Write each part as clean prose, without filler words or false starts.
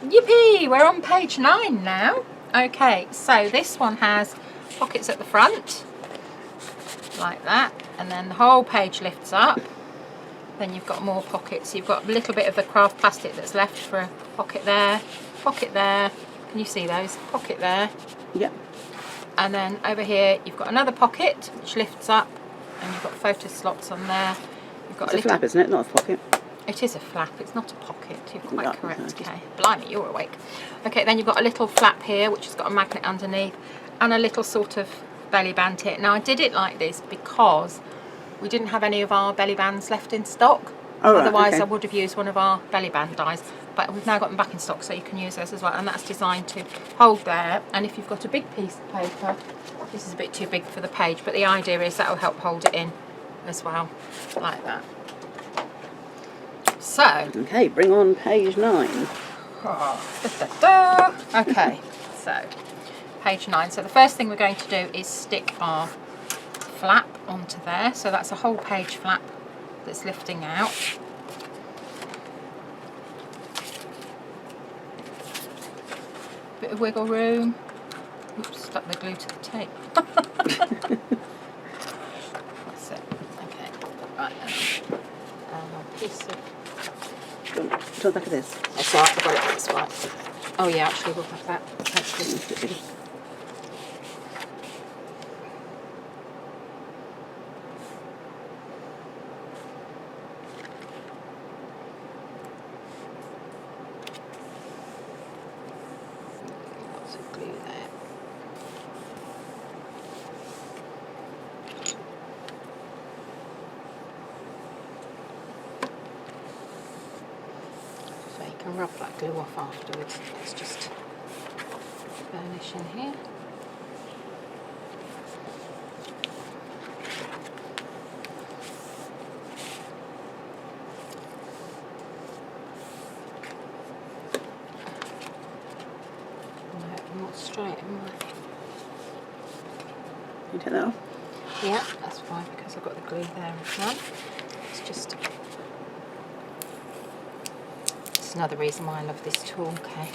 Yippee! We're on page 9 now. Okay, so this one has pockets at the front, like that, and then the whole page lifts up. Then you've got more pockets. You've got a little bit of the craft plastic that's left for a pocket there, pocket there. Can you see those? Pocket there. Yep. And then over here you've got another pocket which lifts up, and you've got photo slots on there. You've got It's a flap, isn't it? Not a pocket. It is a flap, it's not a pocket. You're quite No, correct. no, Okay, blimey, you're awake. Okay, then you've got a little flap here which has got a magnet underneath and a little sort of belly band here. Now I did it like this because we didn't have any of our belly bands left in stock. Oh, right, otherwise okay. I would have used one of our belly band dies, but we've now got them back in stock, so you can use those as well, and that's designed to hold there. And if you've got a big piece of paper, this is a bit too big for the page, but the idea is that will help hold it in as well, like that. So Okay, bring on page 9. Okay, so page 9. So the first thing we're going to do is stick our flap onto there. So that's a whole page flap that's lifting out. Bit of wiggle room. Oops, stuck the glue to the tape. That's it. Okay, right. A piece of... Do you want the back of this? That's right, I've got it this way. Oh yeah, actually we'll have that. That's good. Lots of glue there. So you can rub that glue off afterwards. Let's just burnish in here. No, not straight, am I? You take that off? Yeah, that's fine because I've got the glue there as well. It's just... It's another reason why I love this tool, okay.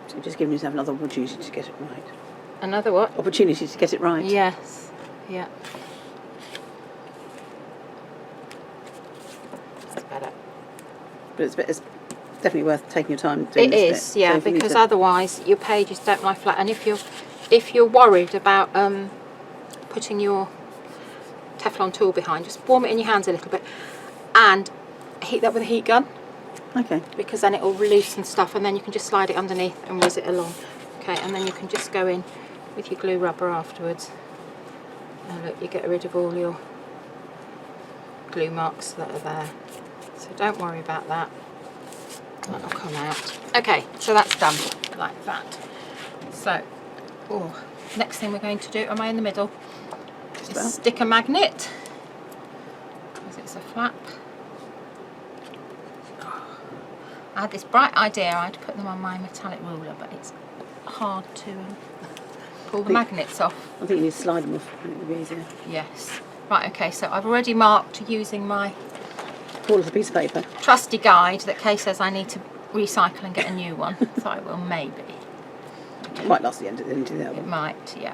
So you're just giving yourself another opportunity to get it right. Another what? Opportunity to get it right. Yes, yeah. That's better. But it's definitely worth taking your time doing It this is, bit. yeah, So if you need because to- otherwise your pages don't lie flat. And if you're worried about putting your Teflon tool behind, just warm it in your hands a little bit and heat that with a heat gun, Okay. because then it will loosen stuff, and then you can just slide it underneath and whiz it along. Okay, and then you can just go in with your glue rubber afterwards. And look, you get rid of all your glue marks that are there. So don't worry about that. That'll come out. Okay, so that's done like that. So, next thing we're going to do, am I in the middle? Just Is about. stick a magnet, because it's a flap. I had this bright idea, I'd put them on my metallic ruler, but it's hard to pull the magnets off. I think you need to slide them off. It would be easier. Yes. Right, okay, so I've already marked using my Pull off a piece of paper. trusty guide that Kay says I need to recycle and get a new one. So I will maybe. It might last the end of the other It one. might, yeah.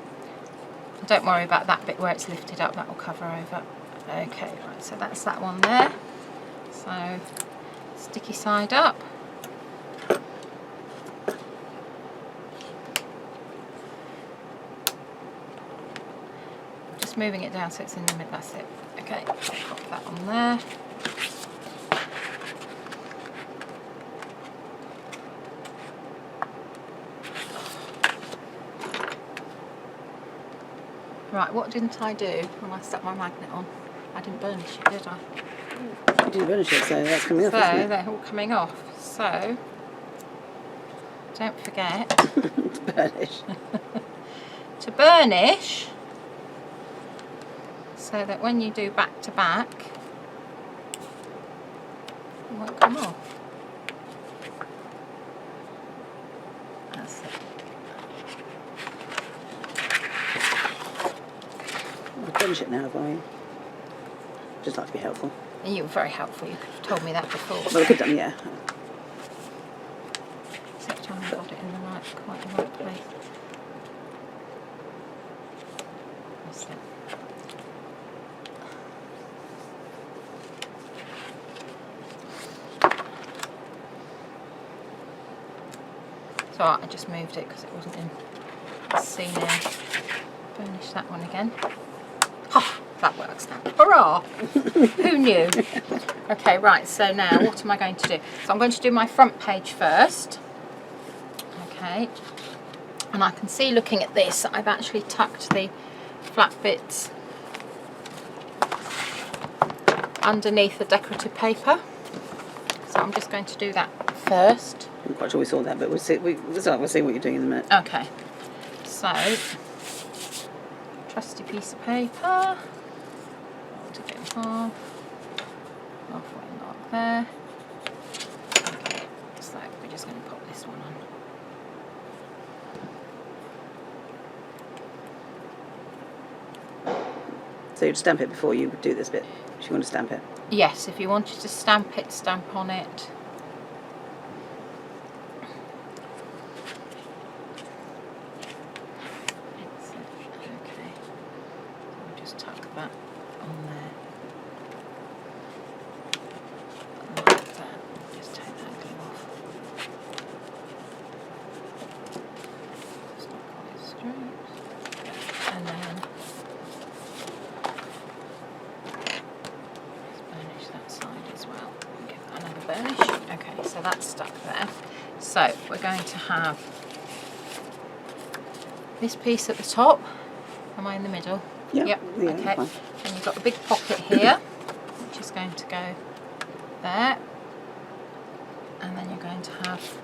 Don't worry about that bit where it's lifted up, that will cover over. Okay, right, so that's that one there. So, sticky side up. Just moving it down so it's in the middle, that's it. Okay, I'll pop that on there. Right, what didn't I do when I stuck my magnet on? I didn't burnish it, did I? You didn't burnish it, so that's coming off, So, isn't it? they're all coming off. So, don't forget To burnish. to burnish, so that when you do back to back, it won't come off. That's it. finish it now, have I? Just like to be helpful. And you were very helpful. You could have told me that before. Well, I could have done, yeah. Except I got it in the right, quite the right place. That's it. So I just moved it because it wasn't in C now. Burnish that one again. Ha! That works now. Hurrah! Who knew? Okay, right, so now what am I going to do? So I'm going to do my front page first. Okay. And I can see looking at this, I've actually tucked the flat bits underneath the decorative paper. So I'm just going to do that first. I'm quite sure we saw that, but we'll see. We'll see what you're doing in a minute. Okay. So, trusty piece of paper. Fold it in half. Halfway mark there. Okay. So we're just going to pop this one on. So you'd stamp it before you do this bit, if you want to stamp it. Yes, if you wanted to stamp it, stamp on it. Okay, so we'll just tuck that on there. Like that. Just take that glue off. It's not quite straight. And then burnish that side as well. Give that another burnish. Okay, so that's stuck there. So we're going to have this piece at the top. Am I in the middle? Yeah. Yep. Yeah, Okay. fine. And you've got a big pocket here, which is going to go there. And then you're going to have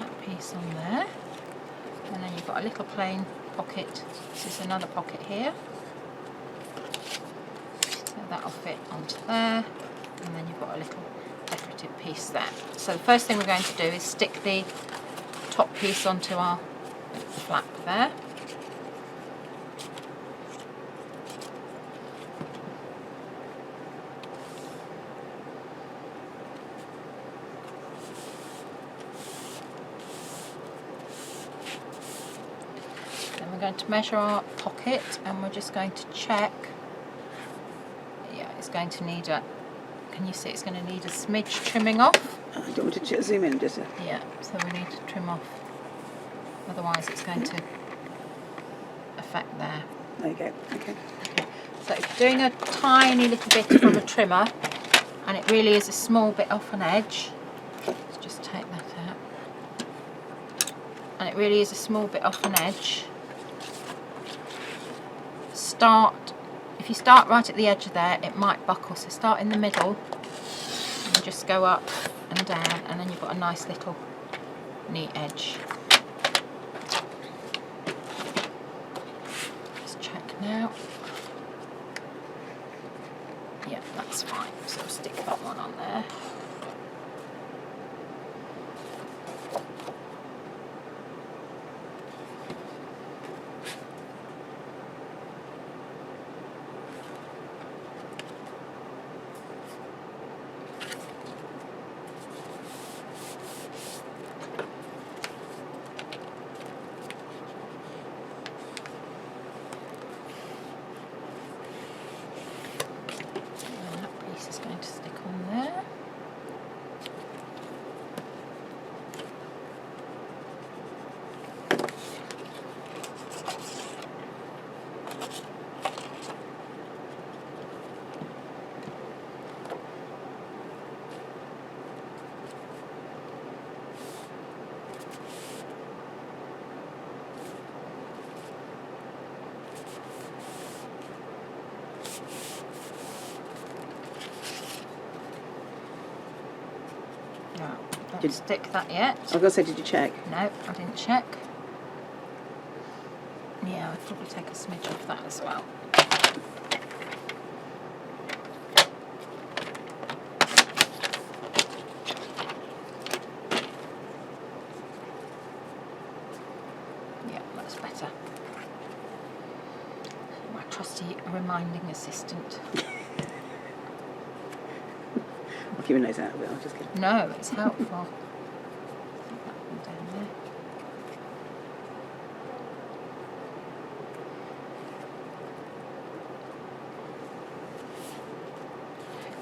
that piece on there. And then you've got a little plain pocket. This is another pocket here. So that'll fit onto there, and then you've got a little decorative piece there. So the first thing we're going to do is stick the top piece onto our flap there. Then we're going to measure our pocket, and we're just going to check. Yeah, it's going to need a, can you see it's going to need a smidge trimming off? Do you want me to zoom in just a... Yeah, so we need to trim off, otherwise it's going to affect there. There you go, okay. Okay. So if you're doing a tiny little bit from a trimmer, and it really is a small bit off an edge, let's just take that out, and it really is a small bit off an edge, if you start right at the edge there, it might buckle, so start in the middle and just go up and down, and then you've got a nice little neat edge. Just check now. Yeah, that's fine, so we'll stick that one on there. Is going to stick on there. No, don't stick that yet. I was going to say, did you check? No, I didn't check. Yeah, I'd probably take a smidge off that as well. Yeah, that's better. My trusty reminding assistant. I'll keep your nose out of it. I'll just get. No, it's helpful. Stick that one down there.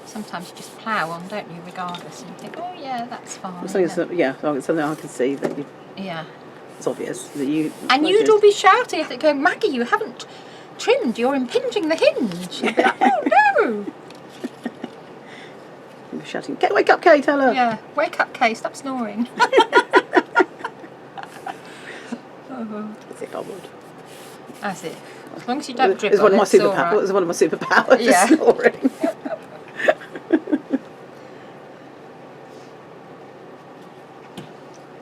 Sometimes you just plough on, don't you, regardless, and you think, oh yeah, that's fine. As long as, yeah, as long as something I can see that you. Yeah. It's obvious that you. And you'd all be shouting at it, going, Maggie, you haven't trimmed, you're impinging the hinge. You'd be like, oh no! You'd be shouting, wake up, Kay, tell her. Yeah, wake up, Kay, stop snoring. As if I would. As if. As long as you don't dribble, It's one of my it's all superpowers. right. It's one of my superpowers. Yeah. Snoring.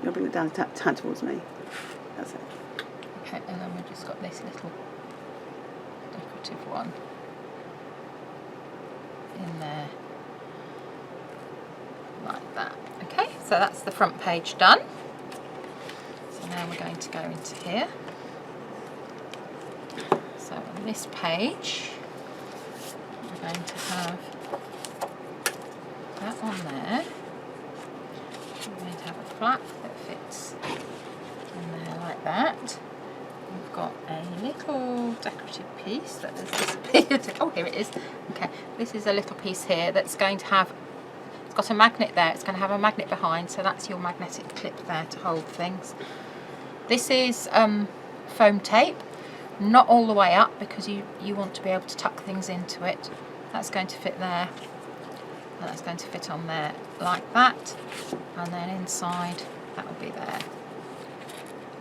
You'll bring it down, hand towards me. That's it. Okay, and then we've just got this little decorative one in there, like that. Okay, so that's the front page done. So now we're going to go into here. So on this page, we're going to have that on there. We're going to have a flap that fits in there like that. We've got a little decorative piece that has disappeared. Oh, here it is. Okay, this is a little piece here that's going to have, it's got a magnet there, it's going to have a magnet behind, so that's your magnetic clip there to hold things. This is foam tape, not all the way up because you want to be able to tuck things into it. That's going to fit there, and that's going to fit on there like that, and then inside that will be there,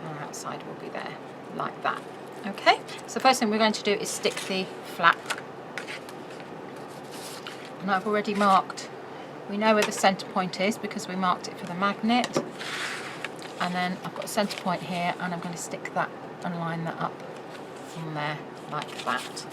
and outside will be there like that. Okay, so the first thing we're going to do is stick the flap, and I've already marked, we know where the centre point is because we marked it for the magnet, and then I've got a centre point here, and I'm going to stick that and line that up on there like that.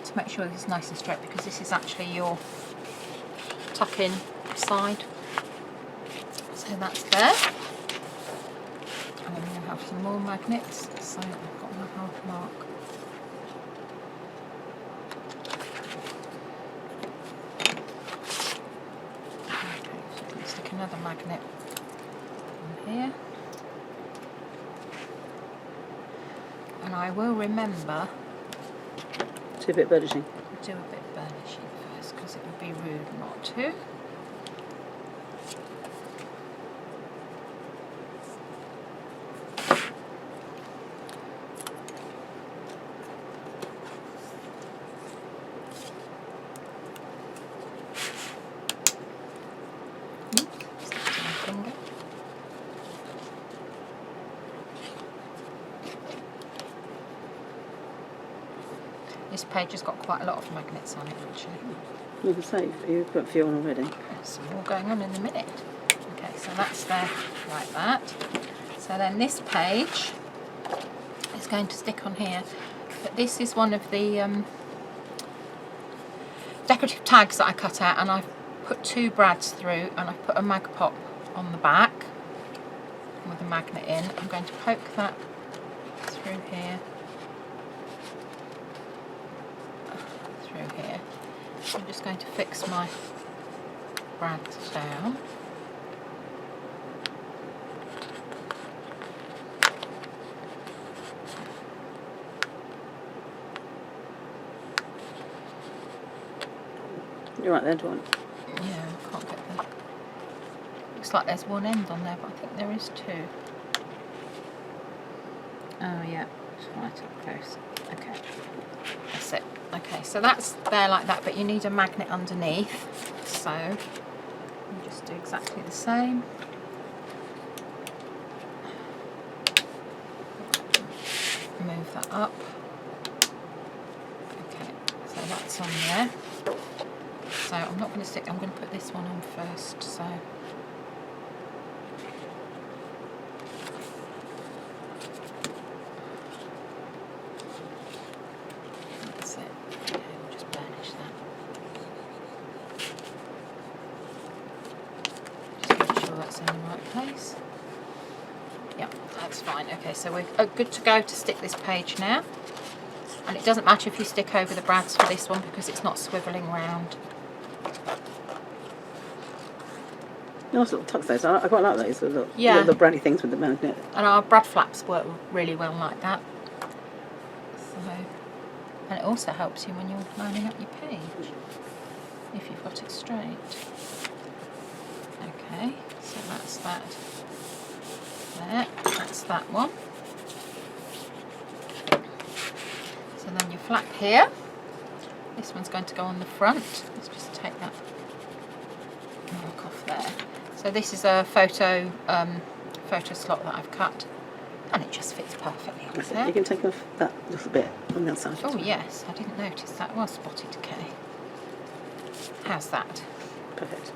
To make sure this is nice and straight because this is actually your tuck-in side. So that's there. And then we'll have some more magnets. So I've got my half mark. Okay, so I'm going to stick another magnet in here. And I will remember Do a bit of burnishing. do a bit of burnishing first because it would be rude not to. Oops, slipped in my finger. This page has got quite a lot of magnets on it actually. You can say you've got a few on already. There's some more going on in a minute. Okay, so that's there like that. So then this page is going to stick on here. But this is one of the decorative tags that I cut out, and I've put 2 brads through, and I've put a mag pop on the back with a magnet in. I'm going to poke that through here. Here. I'm just going to fix my brads down. You're right there, Dawn. Yeah, I can't get there. Looks like there's one end on there, but I think there is 2. Oh yeah, it's right up close. Okay, that's it. Okay, so that's there like that, but you need a magnet underneath. So you just do exactly the same. Move that up. Okay, so that's on there. So I'm not going to stick, I'm going to put this one on first. So that's in the right place. Yep, that's fine. Okay, so we're good to go to stick this page now. And it doesn't matter if you stick over the brads for this one because it's not swivelling round. Nice little tucks those. I quite like those. The Yeah. little brady things with the magnet. And our brad flaps work really well like that. So, and it also helps you when you're lining up your page, if you've got it straight. Okay, so that's that. There, that's that one. So then your flap here, this one's going to go on the front. Let's just take that mark off there. So this is a photo slot that I've cut, and it just fits perfectly on there. You can take off that little bit on the outside. Oh yes, I didn't notice that was spotted decay. How's that? Perfect.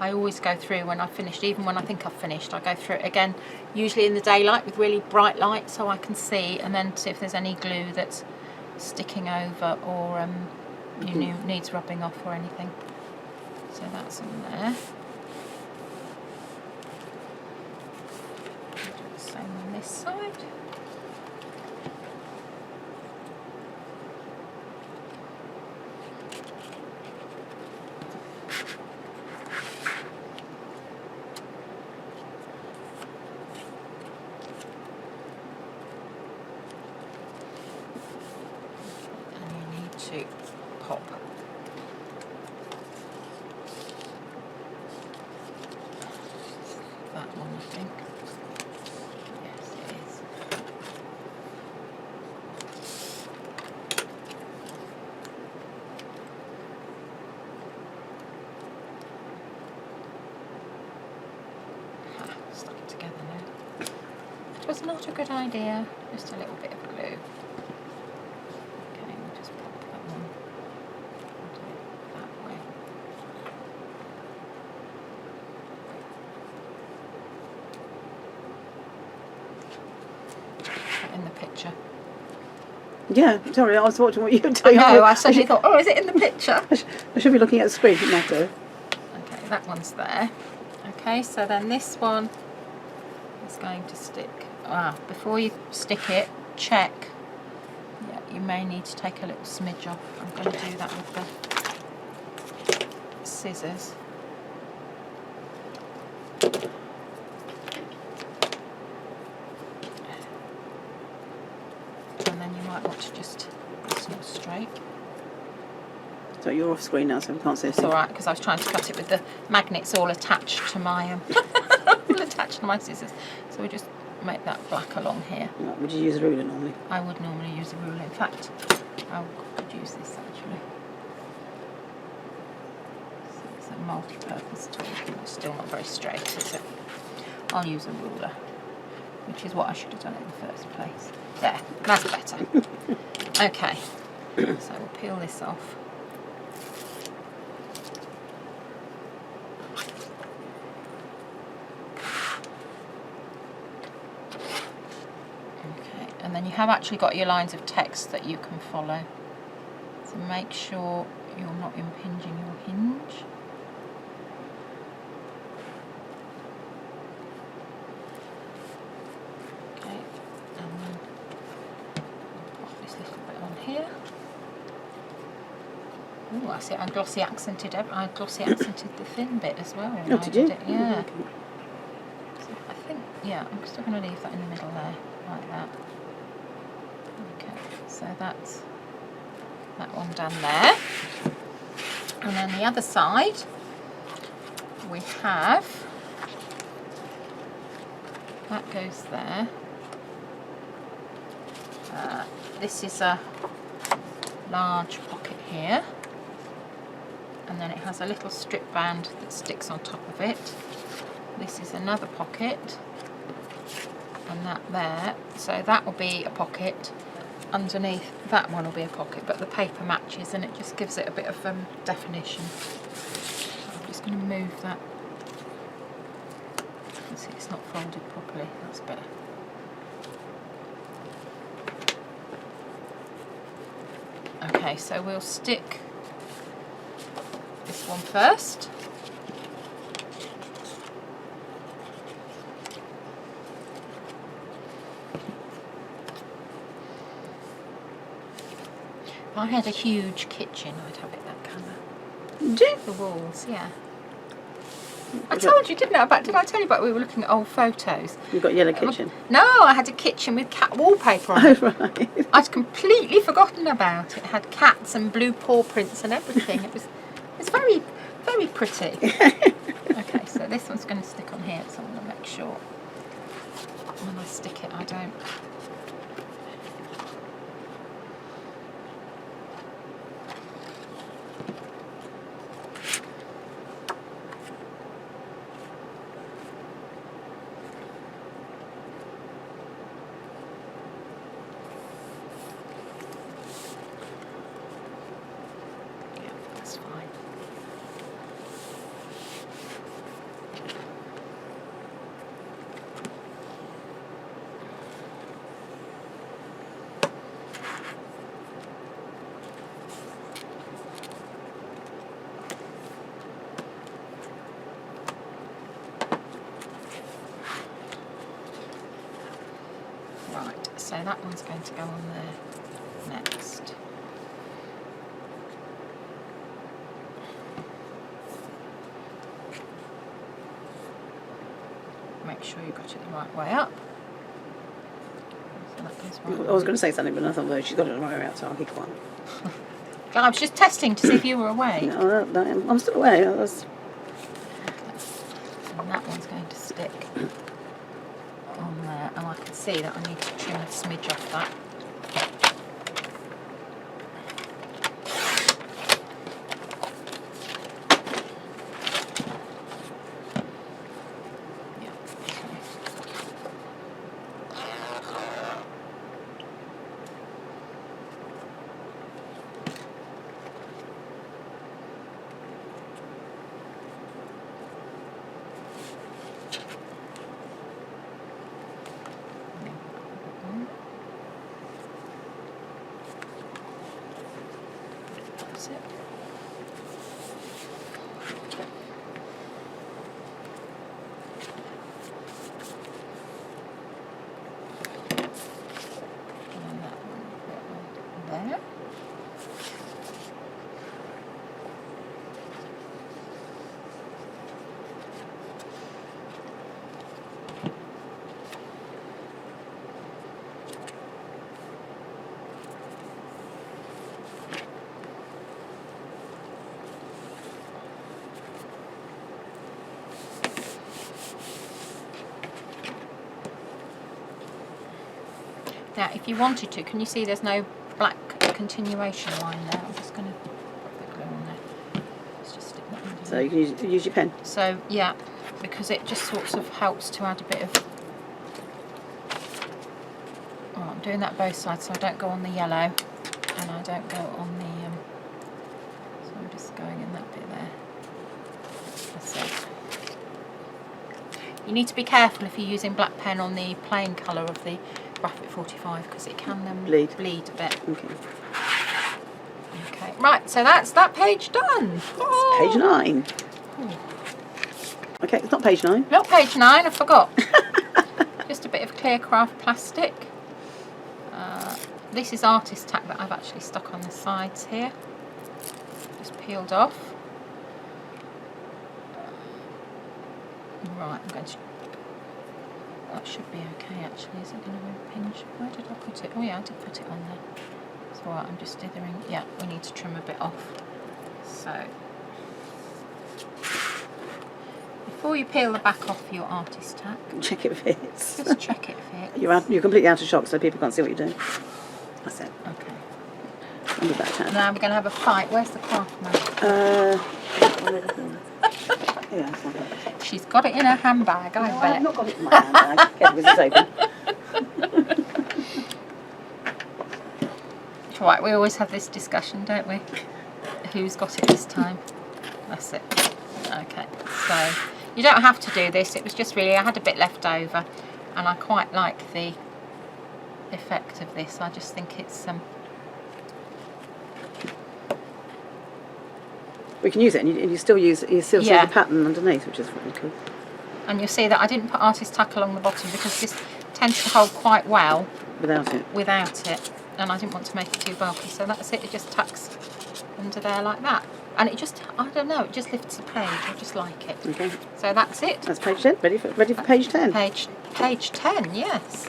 I always go through when I've finished, even when I think I've finished, I go through it again, usually in the daylight with really bright light so I can see, and then see if there's any glue that's sticking over or needs rubbing off or anything. So that's on there. I'll do the same on this side. To pop. That one, I think. Yes, it is. Stuck it together now. It was not a good idea. Just a little bit of glue. In the picture. Yeah, sorry, I was watching what you were doing. No, I suddenly thought, oh, is it in the picture? I should be looking at the screen, shouldn't I do? Okay, that one's there. Okay, so then this one is going to stick. Before you stick it, check. Yeah, you may need to take a little smidge off. I'm going to do that with the scissors. Want to just, it's not straight. So you're off screen now, so we can't see. It's all right because I was trying to cut it with the magnets all attached to my scissors. So we just make that black along here. Right, would you use a ruler normally? I would normally use a ruler. In fact, I could use this actually. So it's a multi-purpose tool. It's still not very straight, is it? I'll use a ruler, which is what I should have done in the first place. There, that's better. Okay, so we'll peel this off. Okay, and then you have actually got your lines of text that you can follow. So make sure you're not impinging your hinge. Oh, I see. I glossy accented the thin bit as well. Oh, did you? It. Yeah. So I think, yeah, I'm still going to leave that in the middle there, like that. Okay, so that's that one done there. And then the other side, we have, that goes there. This is a large pocket here. And then it has a little strip band that sticks on top of it. This is another pocket, and that there. So that will be a pocket. Underneath that one will be a pocket, but the paper matches and it just gives it a bit of definition. I'm just going to move that. You can see it's not folded properly. That's better. Okay, so we'll stick this one first. If I had a huge kitchen, I'd have it that colour. Do you? The walls, yeah. I told you, didn't I? Did I tell you about we were looking at old photos? You've got a yellow kitchen. No, I had a kitchen with cat wallpaper on it. Oh, right. I'd completely forgotten about it. It had cats and blue paw prints and everything. It's very, very pretty. Okay, so this one's going to stick on here, so I'm going to make sure when I stick it I don't... Yeah, that's fine. Right, so that one's going to go on there next. Make sure you got it the right way up. So that goes right I was going to say something, but I thought, well, she's got it the right way out, so I'll keep quiet. I was just testing to see if you were awake. No, I'm still away. And that one's going to stick on there, and I can see that I need to trim a smidge off that. Yeah, that's it. And that one there. Now, if you wanted to, can you see there's no black continuation line there? I'm just going to put the glue on there. Let's just stick that under So there. you can use your pen. So, yeah, because it just sort of helps to add a bit of... Oh, I'm doing that both sides, so I don't go on the yellow and I don't go on the... So I'm just going in that bit there. That's it. You need to be careful if you're using black pen on the plain colour of the Graphic 45 because it can bleed a bit. Okay. Okay, right, so that's that page done. Oh. Page 9. Okay, it's not page 9. Not page 9, I forgot. Just a bit of CoolKatzCraft plastic. This is artist tack that I've actually stuck on the sides here. Just peeled off. Right, I'm going to... That should be okay actually. Is it going to impinge? Where did I put it? Oh yeah, I did put it on there. It's alright, I'm just dithering. Yeah, we need to trim a bit off. So, before you peel the back off your artist tack, Check it fits. just check it fits. You're completely out of shock, so people can't see what you're doing. That's it. Okay. Under that tab. Now we're going to have a fight. Where's the craft mat? Yeah, it's not that. She's got it in her handbag, I No, bet. I've not got it in my handbag. Careful, because it's open. Right, we always have this discussion, don't we? Who's got it this time? That's it. Okay, so you don't have to do this. It was just really, I had a bit left over and I quite like the effect of this. I just think it's We can use it, and you still see Yeah. the pattern underneath, which is really cool. And you'll see that I didn't put artist tack along the bottom because this tends to hold quite well Without it. And I didn't want to make it too bulky, so that's it. It just tucks under there like that, and it just, I don't know, it just lifts the page. I just like it. Okay. So that's it. That's page 10. Ready for page 10. Page 10. Yes.